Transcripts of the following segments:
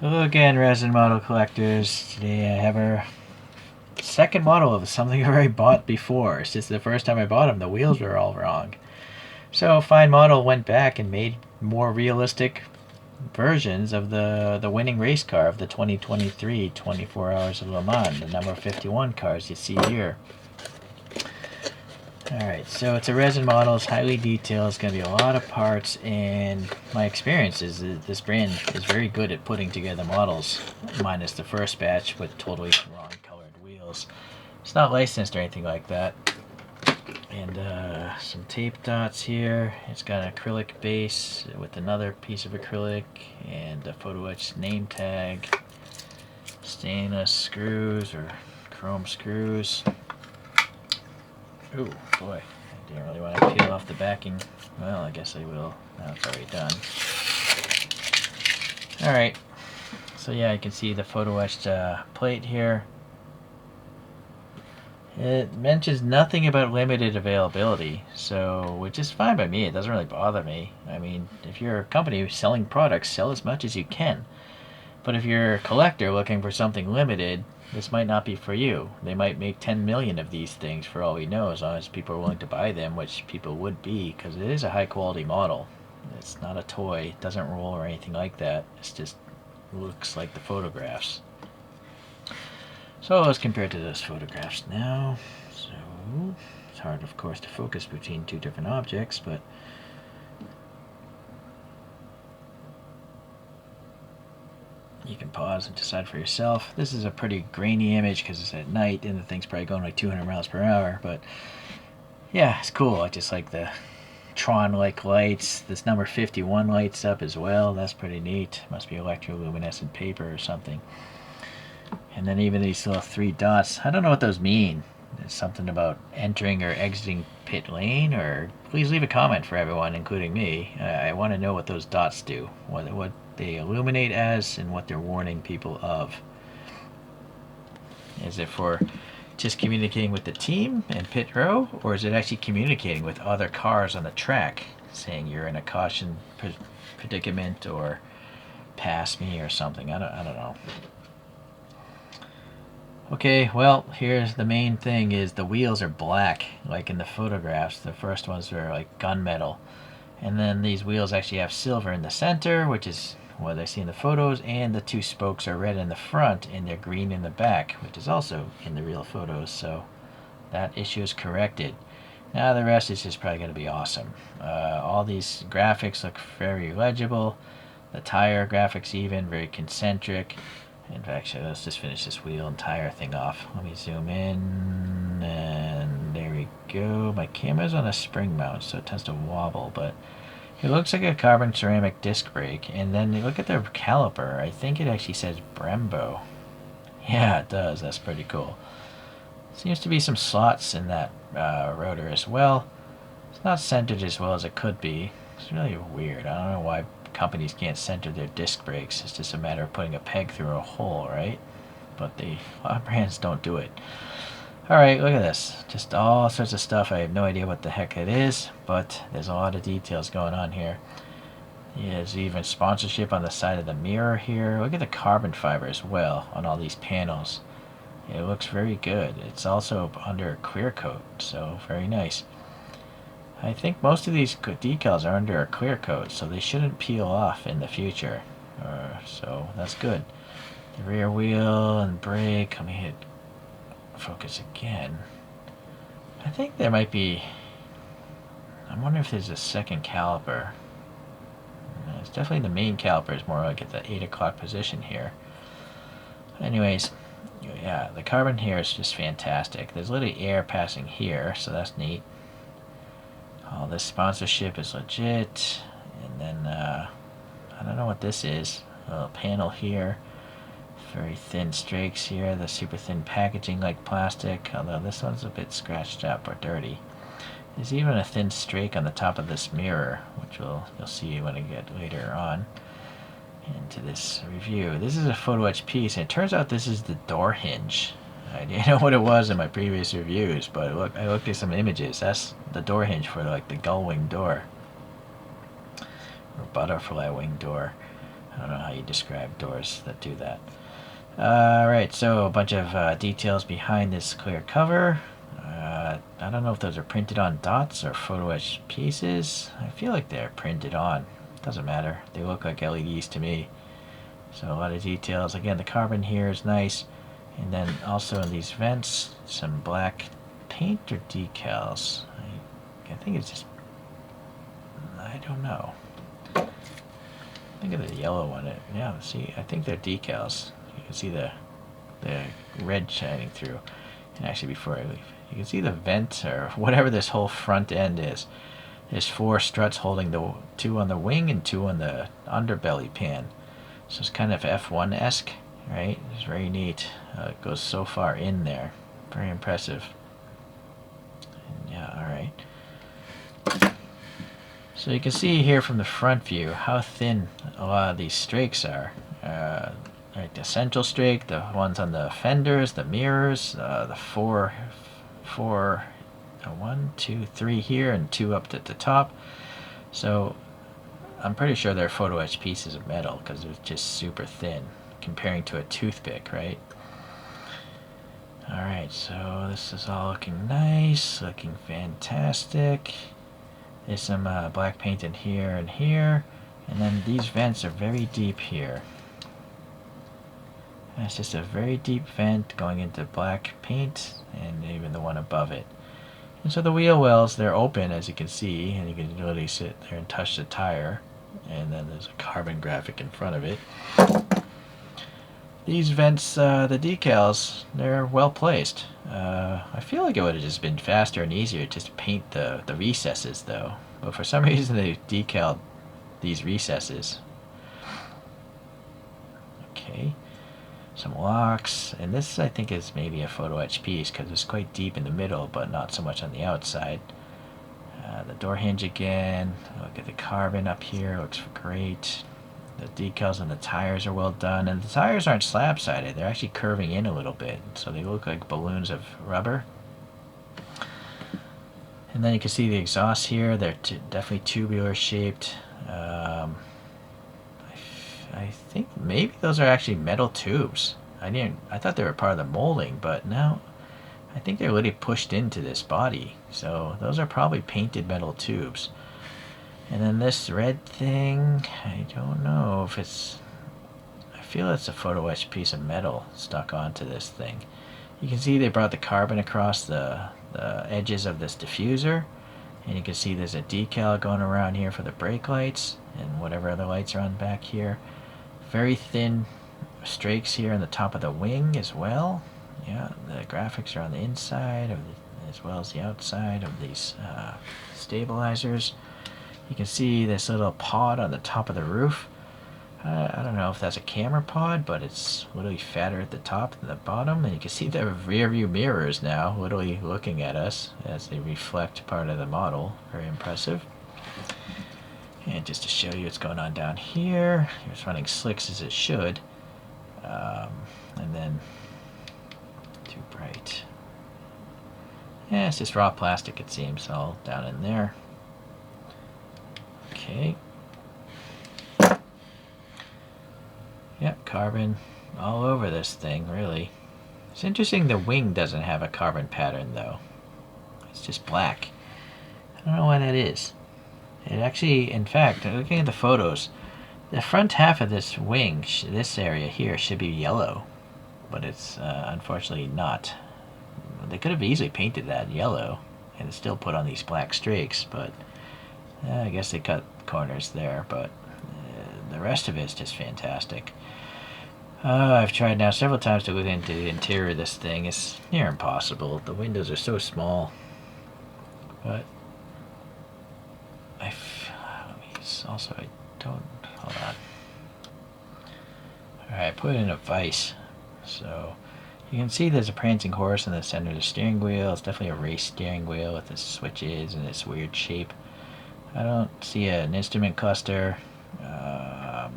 Hello again, resin model collectors. Today I have our second model of something I've already bought before. It's just the first time I bought them, the wheels were all wrong. So Fine Model went back and made more realistic versions of the winning race car of the 2023 24 Hours of Le Mans, the number 51 cars you see here. Alright, so it's a resin model, it's highly detailed, it's going to be a lot of parts, and my experience is that this brand is very good at putting together models, minus the first batch with totally wrong colored wheels. It's not licensed or anything like that. And some tape dots here. It's got an acrylic base with another piece of acrylic, and a photo etched name tag, stainless screws or chrome screws. Ooh, boy, I didn't really want to peel off the backing. Well, I guess I will. Now it's already done. Alright, so yeah, you can see the photo etched plate here. It mentions nothing about limited availability, so which is fine by me. It doesn't really bother me. I mean, if you're a company selling products, sell as much as you can. But if you're a collector looking for something limited, this might not be for you. They might make 10 million of these things for all we know, as long as people are willing to buy them, which people would be, because it is a high quality model. It's not a toy, it doesn't roll or anything like that. It just looks like the photographs. So let's compare to those photographs now. So it's hard, of course, to focus between two different objects, but you can pause and decide for yourself. This is a pretty grainy image because it's at night and the thing's probably going like 200 miles per hour, but yeah, it's cool. I just like the Tron-like lights. This number 51 lights up as well. That's pretty neat. Must be electroluminescent paper or something. And then even these little 3 dots. I don't know what those mean. There's something about entering or exiting pit lane, or please leave a comment for everyone, including me. I want to know what those dots do, what they illuminate as, and what they're warning people of. Is it for just communicating with the team and pit row, or is it actually communicating with other cars on the track, saying you're in a caution predicament or pass me or something? I don't know. Okay, well, here's the main thing is the wheels are black, like in the photographs. The first ones were like gunmetal. And then these wheels actually have silver in the center, which is what I see in the photos, and the 2 spokes are red in the front and they're green in the back, which is also in the real photos, so that issue is corrected. Now the rest is just probably going to be awesome. All these graphics look very legible. The tire graphics even, very concentric. In fact, let's just finish this wheel and tire thing off. Let me zoom in, and there we go. My camera's on a spring mount, so it tends to wobble, but it looks like a carbon ceramic disc brake. And then you look at the caliper. I think it actually says Brembo. Yeah, it does. That's pretty cool. Seems to be some slots in that rotor as well. It's not centered as well as it could be. It's really weird. I don't know why companies can't center their disc brakes. It's just a matter of putting a peg through a hole, right? But a lot of brands don't do it. Alright, look at this. Just all sorts of stuff. I have no idea what the heck it is, but there's a lot of details going on here. There's even sponsorship on the side of the mirror here. Look at the carbon fiber as well on all these panels. It looks very good. It's also under a clear coat, so very nice. I think most of these decals are under a clear coat, so they shouldn't peel off in the future. So that's good. The rear wheel and brake. Let me hit focus again. I think there might be... I wonder if there's a second caliper. It's definitely the main caliper is more like at the 8 o'clock position here. Anyways, yeah, the carbon here is just fantastic. There's literally air passing here, so that's neat. All this sponsorship is legit. And then, I don't know what this is. A little panel here. Very thin streaks here. The super thin packaging like plastic. Although this one's a bit scratched up or dirty. There's even a thin streak on the top of this mirror, which you'll see when I get later on into this review. This is a photo etched piece, and it turns out this is the door hinge. I didn't know what it was in my previous reviews, but I looked at some images. That's the door hinge for like the gull wing door or butterfly wing door. I don't know how you describe doors that do that. Alright, so a bunch of details behind this clear cover. I don't know if those are printed on dots or photo etched pieces. I feel like they're printed on. Doesn't matter. They look like LEDs to me. So a lot of details. Again, the carbon here is nice. And then also in these vents, some black paint or decals. I think it's just, I don't know. Think of the yellow one. Yeah, see, I think they're decals. You can see the red shining through. And actually, before I leave, you can see the vent or whatever this whole front end is. There's 4 struts holding the 2 on the wing and 2 on the underbelly pan. So it's kind of F1-esque, right? It's very neat. It goes so far in there. Very impressive. And yeah, alright. So you can see here from the front view how thin a lot of these strakes are. Right, the central strake, the ones on the fenders, the mirrors, the 1, 2, 3 here, and 2 up at the top. So I'm pretty sure they're photo etched pieces of metal because they're just super thin comparing to a toothpick, right? Alright, so this is all looking nice, looking fantastic. There's some black paint in here and here, and then these vents are very deep here. And it's just a very deep vent going into black paint and even the one above it. And so the wheel wells, they're open as you can see, and you can literally sit there and touch the tire. And then there's a carbon graphic in front of it. These vents, the decals, they're well placed. I feel like it would have just been faster and easier just to paint the recesses though. But for some reason they decaled these recesses. Okay. Some locks, and this I think is maybe a photo etched piece because it's quite deep in the middle but not so much on the outside. The door hinge again. Look at the carbon up here, looks great. The decals on the tires are well done, and the tires aren't slab sided, they're actually curving in a little bit, so they look like balloons of rubber. And then you can see the exhausts here, they're definitely tubular shaped. I think maybe those are actually metal tubes. I thought they were part of the molding, but no, I think they're really pushed into this body. So those are probably painted metal tubes. And then this red thing, I don't know if it's, I feel it's a photo etched piece of metal stuck onto this thing. You can see they brought the carbon across the edges of this diffuser. And you can see there's a decal going around here for the brake lights and whatever other lights are on back here. Very thin strakes here on the top of the wing as well. Yeah, the graphics are on the inside as well as the outside of these stabilizers. You can see this little pod on the top of the roof. I don't know if that's a camera pod, but it's literally fatter at the top than the bottom. And you can see the rear view mirrors now literally looking at us as they reflect part of the model. Very impressive. And just to show you what's going on down here, it's running slicks as it should. And then too bright. Yeah, it's just raw plastic, it seems, all down in there. Okay. Yep, carbon all over this thing, really. It's interesting the wing doesn't have a carbon pattern, though. It's just black. I don't know why that is. It actually, in fact, looking at the photos, the front half of this wing, this area here, should be yellow. But it's unfortunately not. They could have easily painted that yellow and still put on these black streaks, but I guess they cut corners there, but the rest of it's just fantastic. I've tried now several times to look into the interior of this thing. It's near impossible. The windows are so small. But also I don't, hold on. Alright, I put it in a vise. So you can see there's a prancing horse in the center of the steering wheel. It's definitely a race steering wheel with the switches and this weird shape. I don't see an instrument cluster. I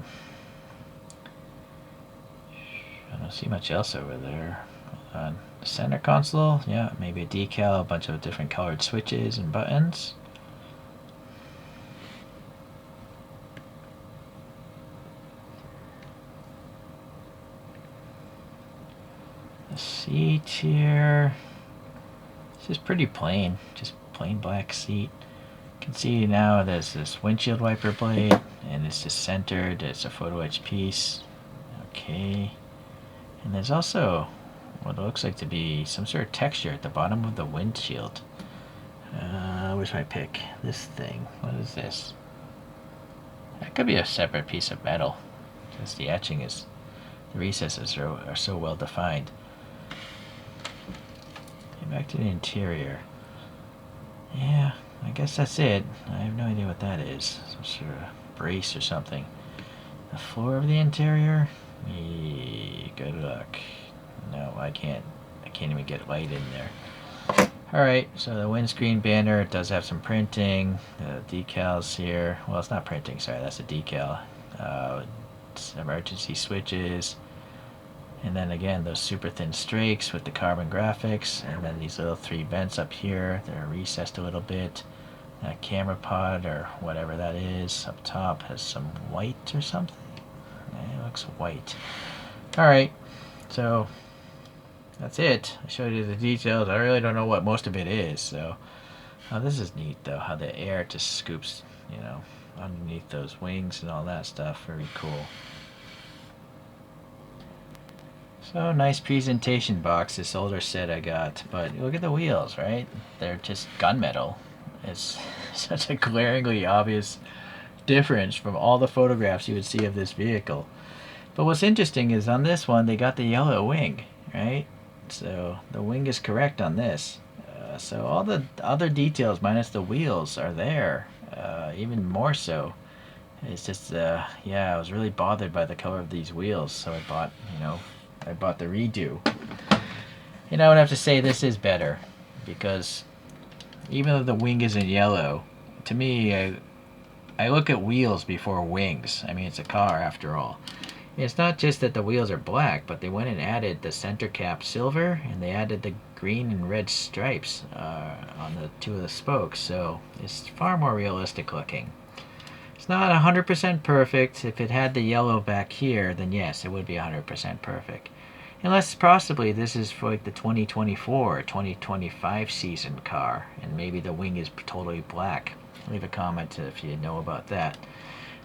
don't see much else over there. Hold on. The center console, yeah, maybe a decal, a bunch of different colored switches and buttons. The seat here. It's just pretty plain, just plain black seat. You can see now there's this windshield wiper blade, and it's just centered. It's a photo etch piece. Okay. And there's also what looks like to be some sort of texture at the bottom of the windshield. Where's my pick? This thing. What is this? That could be a separate piece of metal, since the etching is, the recesses are so well defined. Get back to the interior. Yeah, I guess that's it. I have no idea what that is. Some sort of brace or something. The floor of the interior? Good luck. No, I can't even get light in there. Alright, so the windscreen banner, it does have some printing. The decals here. Well, it's not printing, sorry, that's a decal. Emergency switches. And then again, those super thin strakes with the carbon graphics. And then these little 3 vents up here. They're recessed a little bit. That camera pod, or whatever that is, up top has some white or something. It looks white. Alright, so that's it. I showed you the details. I really don't know what most of it is. So, this is neat though, how the air just scoops, underneath those wings and all that stuff. Very cool. So, nice presentation box, this older set I got. But look at the wheels, right? They're just gunmetal. It's such a glaringly obvious difference from all the photographs you would see of this vehicle. But what's interesting is on this one, they got the yellow wing, right? So the wing is correct on this. So all the other details minus the wheels are there, even more so. It's just, yeah, I was really bothered by the color of these wheels, so I bought the redo. And I would have to say this is better, because even though the wing isn't yellow, to me, I look at wheels before wings. I mean, it's a car after all. It's not just that the wheels are black, but they went and added the center cap silver, and they added the green and red stripes on the 2 of the spokes, so it's far more realistic looking. It's not 100% perfect. If it had the yellow back here, then yes, it would be 100% perfect. Unless possibly this is for like the 2024 or 2025 season car, and maybe the wing is totally black. Leave a comment if you know about that.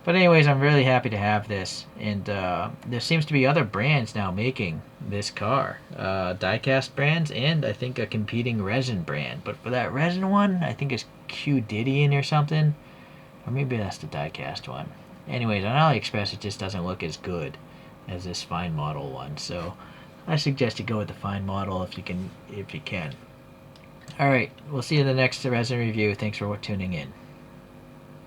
But anyways, I'm really happy to have this, and there seems to be other brands now making this car. Die-cast brands, and I think a competing resin brand. But for that resin one, I think it's Q-Didion or something. Or maybe that's the die-cast one. Anyways, on AliExpress it just doesn't look as good as this fine model one. So I suggest you go with the fine model if you can. Alright, we'll see you in the next resin review. Thanks for tuning in.